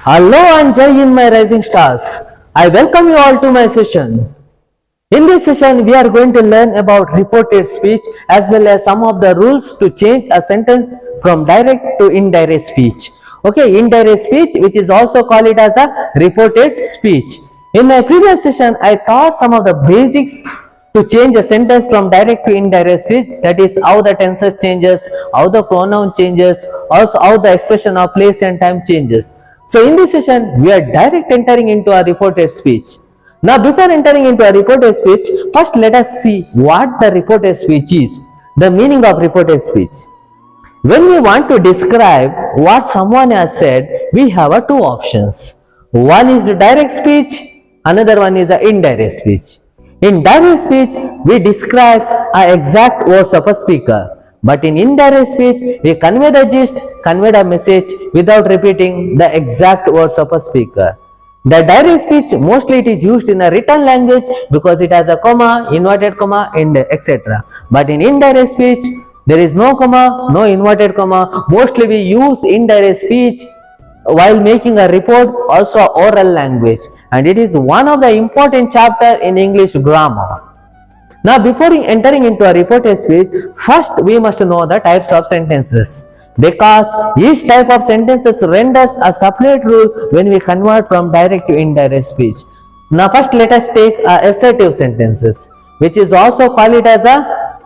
Hello and Jai Hind my rising stars. I welcome you all to my session. In this session, we are going to learn about reported speech as well as some of the rules to change a sentence from direct to indirect speech. Okay, indirect speech, which is also called it as a reported speech. In my previous session, I taught some of the basics to change a sentence from direct to indirect speech, that is how the tenses changes, how the pronoun changes, also how the expression of place and time changes. So in this session, we are direct entering into a reported speech. Now before entering into a reported speech, first let us see what the reported speech is, the meaning of reported speech. When we want to describe what someone has said, we have two options. One is the direct speech, another one is the indirect speech. In direct speech, we describe exact words of a speaker. But in indirect speech, we convey the gist, convey the message without repeating the exact words of a speaker. The direct speech, mostly it is used in a written language because it has a comma, inverted comma, and etc. But in indirect speech, there is no comma, no inverted comma. Mostly we use indirect speech while making a report, also oral language, and it is one of the important chapter in English grammar. Now before entering into a reported speech, first we must know the types of sentences, because each type of sentences renders a separate rule when we convert from direct to indirect speech. Now first let us take assertive sentences, which is also called it as a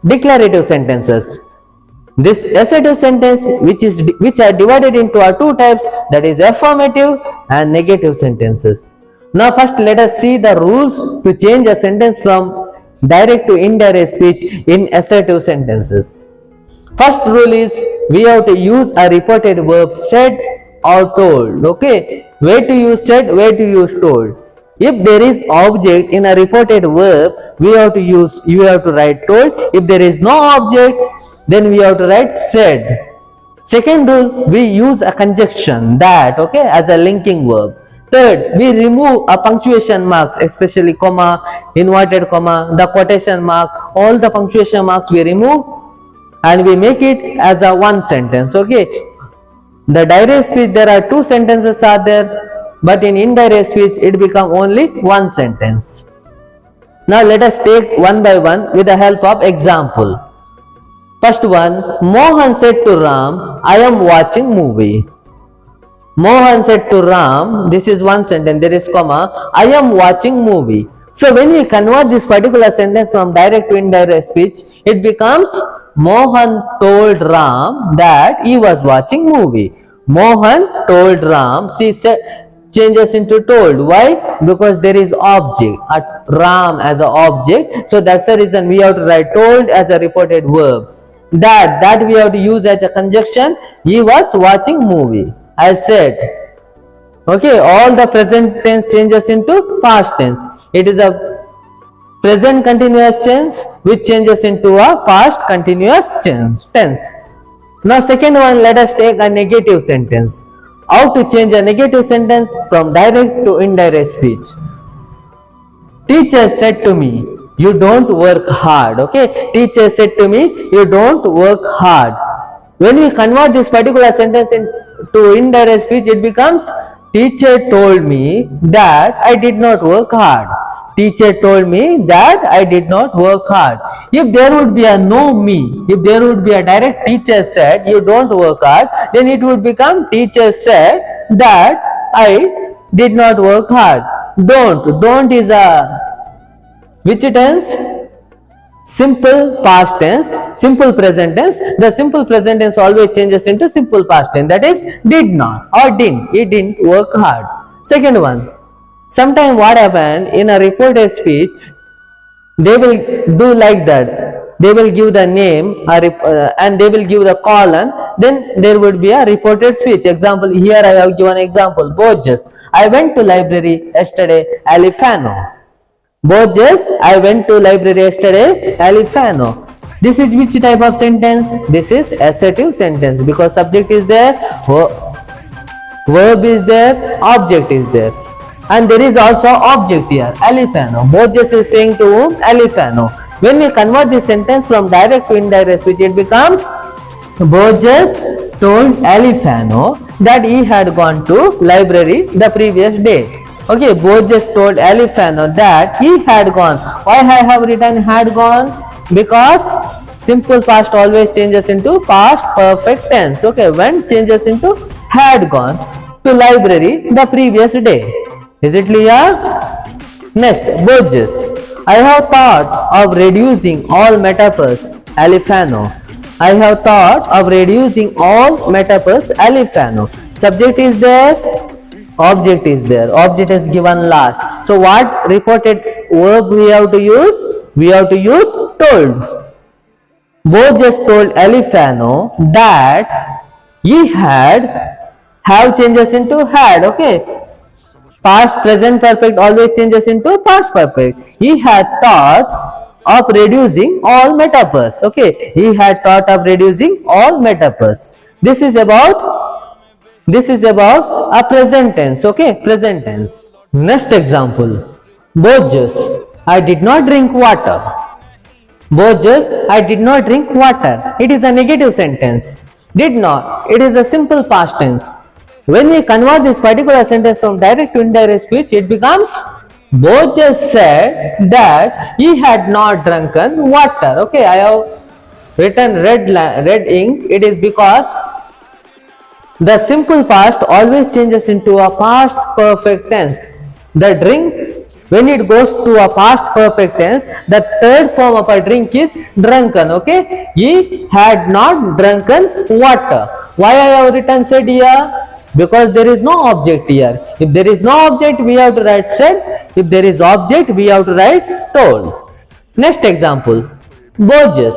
declarative sentences. This assertive sentence which are divided into two types, that is affirmative and negative sentences. Now first let us see the rules to change a sentence from direct to indirect speech in assertive sentences. First rule is we have to use a reported verb said or told. Okay, where to use said, where to use told. If there is object in a reported verb, you have to write told. If there is no object, then we have to write said. Second rule, we use a conjunction that, okay, as a linking verb. Third, we remove a punctuation marks, especially comma, inverted comma, the quotation mark, all the punctuation marks we remove and we make it as a one sentence. Okay, the direct speech there are two sentences are there, but in indirect speech it become only one sentence. Now let us take one by one with the help of example. First one, Mohan said to Ram, I am watching movie. Mohan said to Ram, this is one sentence, there is comma, I am watching movie. So when we convert this particular sentence from direct to indirect speech, it becomes Mohan told Ram that he was watching movie. Mohan told Ram, she said, changes into told. Why? Because there is object, Ram as an object. So that's the reason we have to write told as a reported verb. That we have to use as a conjunction. He was watching movie. I said. Okay, all the present tense changes into past tense. It is a present continuous tense which changes into a past continuous tense. Now second one, let us take a negative sentence. How to change a negative sentence from direct to indirect speech. Teacher said to me, you don't work hard. Okay, teacher said to me, you don't work hard. When we convert this particular sentence into indirect speech, it becomes teacher told me that I did not work hard. Teacher told me that I did not work hard. If there would be a no me, if there would be a direct teacher said you don't work hard, then it would become teacher said that I did not work hard. Don't is a which tense? Simple past tense, simple present tense. The simple present tense always changes into simple past tense, that is did not or didn't. He didn't work hard. Second one, sometimes what happened in a reported speech, they will do like that. They will give the name and they will give the colon, then there would be a reported speech. Example, here I have given example, Borges, I went to library yesterday, Alifano. Borges, I went to library yesterday, Alifano. This is which type of sentence? This is assertive sentence, because subject is there, verb is there, object is there. And there is also object here, Alifano. Borges is saying to whom? Alifano. When we convert this sentence from direct to indirect speech, it becomes Borges told Alifano that he had gone to library the previous day. Okay, both just told Alifano that he had gone. Why I have written had gone? Because simple past always changes into past perfect tense. Okay, when changes into had gone to library the previous day. Is it clear? Next, Borges. I have thought of reducing all metaphors, Alifano. I have thought of reducing all metaphors, Alifano. Subject is there, object is there. Object is given last. So what reported verb we have to use? We have to use told. Borges told Alifano that he had have changes into had. Okay, past present perfect always changes into past perfect. He had thought of reducing all metaphors. Okay, he had thought of reducing all metaphors. This is about a present tense. Okay, present tense. Next example, Borges. I did not drink water. Borges, I did not drink water. It is a negative sentence. Did not. It is a simple past tense. When we convert this particular sentence from direct to indirect speech, it becomes Borges said that he had not drunken water. Okay, I have written red ink. It is because the simple past always changes into a past perfect tense. The drink, when it goes to a past perfect tense, the third form of a drink is drunken. Okay, he had not drunken water. Why I have written said here? Because there is no object here. If there is no object, we have to write said. If there is object, we have to write told. Next example, Borges.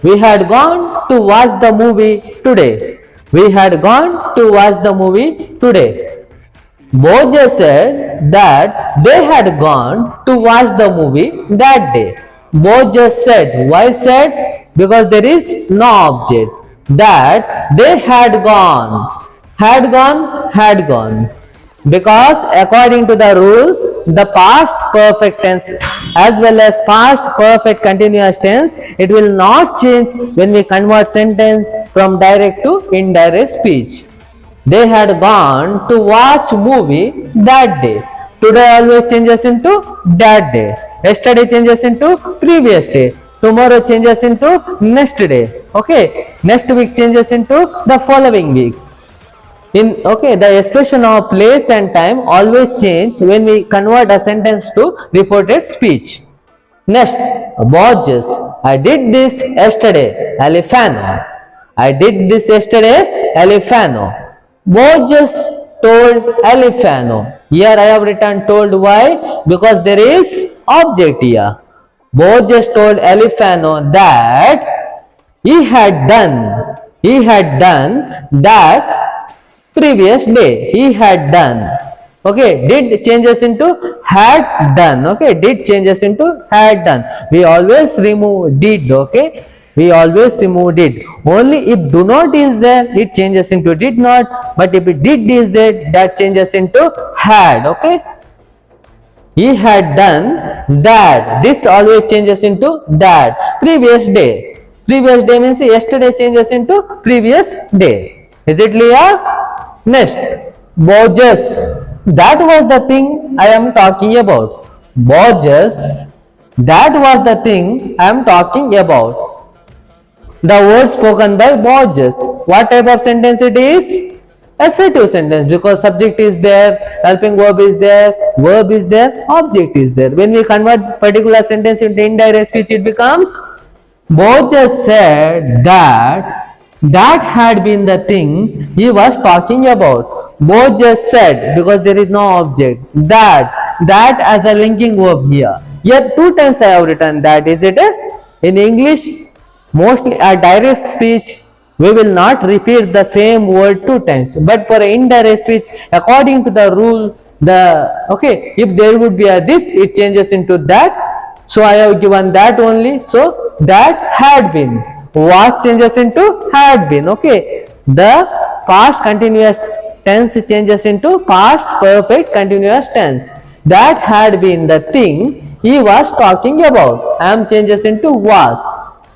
We had gone to watch the movie today. We had gone to watch the movie today. Borges said that they had gone to watch the movie that day. Borges said. Why said? Because there is no object. That they had gone. Had gone, had gone. Because according to the rule, the past perfect tense as well as past perfect continuous tense, it will not change when we convert sentence from direct to indirect speech. They had gone to watch movie that day. Today always changes into that day. Yesterday changes into previous day. Tomorrow changes into next day. Okay. Next week changes into the following week. The expression of place and time always change when we convert a sentence to reported speech. Next, Borges. I did this yesterday, Alifano. I did this yesterday, Alifano. Borges told Alifano. Here I have written told. Why? Because there is object here. Borges told Alifano that he had done that previous day. He had done. Okay, did changes into had done. Okay, did changes into had done. We always remove did. Okay, we always remove did. Only if do not is there, it changes into did not. But if it did is there, that changes into had. Okay, he had done that. This always changes into that. Previous day. Previous day means yesterday changes into previous day. Is it clear? Next, Borges. That was the thing I am talking about. Borges. That was the thing I am talking about. The word spoken by Borges. What type of sentence it is? Assertive sentence, because subject is there, helping verb is there, object is there. When we convert particular sentence into indirect speech, it becomes Borges said that had been the thing he was talking about. Borges said, because there is no object. That as a linking verb here. Here two times I have written that. Is it? In English, mostly a direct speech, we will not repeat the same word two times. But for indirect speech, according to the rule, if there would be a this, it changes into that. So I have given that only. So that had been. Was changes into had been. Okay, the past continuous tense changes into past perfect continuous tense. That had been the thing he was talking about. Am changes into was.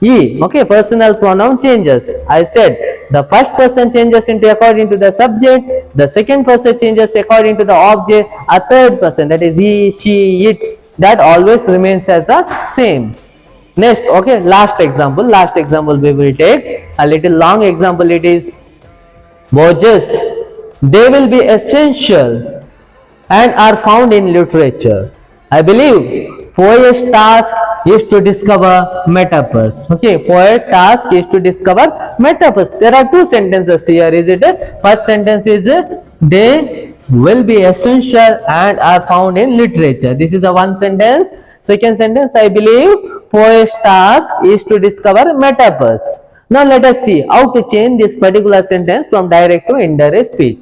E. Okay, personal pronoun changes. I said the first person changes into according to the subject, the second person changes according to the object, a third person, that is he, she, it, that always remains as the same. Next, okay, last example we will take a little long example. It is Boges. They will be essential and are found in literature. I believe poet's task is to discover metaphors. Okay, poet task is to discover metaphors. There are two sentences here, is it? First sentence is they will be essential and are found in literature. This is the one sentence. Second sentence, I believe poet's task is to discover metaphors. Now let us see how to change this particular sentence from direct to indirect speech.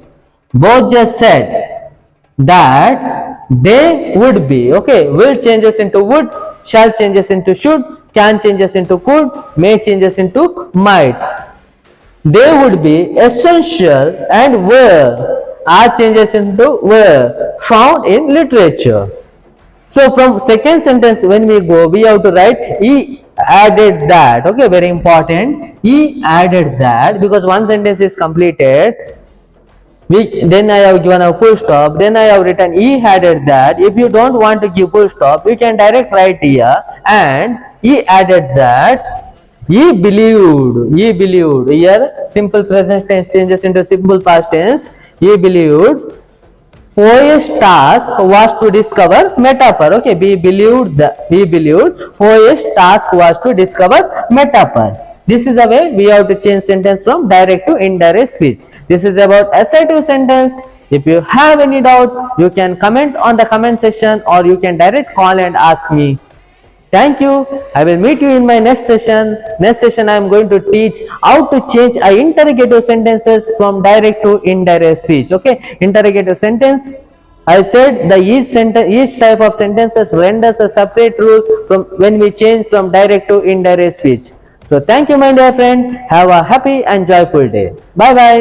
Both just said that they would be. Okay, will changes into would, shall changes into should, can changes into could, may changes into might. They would be essential and were, are changes into were, found in literature. So from second sentence when we go, we have to write he added that. Okay, very important. He added that, because one sentence is completed. Then I have given a full stop, then I have written he added that. If you don't want to give full stop, you can direct write here, and he added that he believed. Here simple present tense changes into simple past tense. He believed poet's task was to discover metaphor. Okay, he believed poet's task was to discover metaphor. This is a way we have to change sentence from direct to indirect speech. This is about assertive sentence. If you have any doubt, you can comment on the comment section, or you can direct call and ask me. Thank you. I will meet you in my next session. Next session I am going to teach how to change interrogative sentences from direct to indirect speech. Okay, interrogative sentence. I said the each type of sentences renders a separate rule from when we change from direct to indirect speech. So thank you my dear friend. Have a happy and joyful day. Bye bye.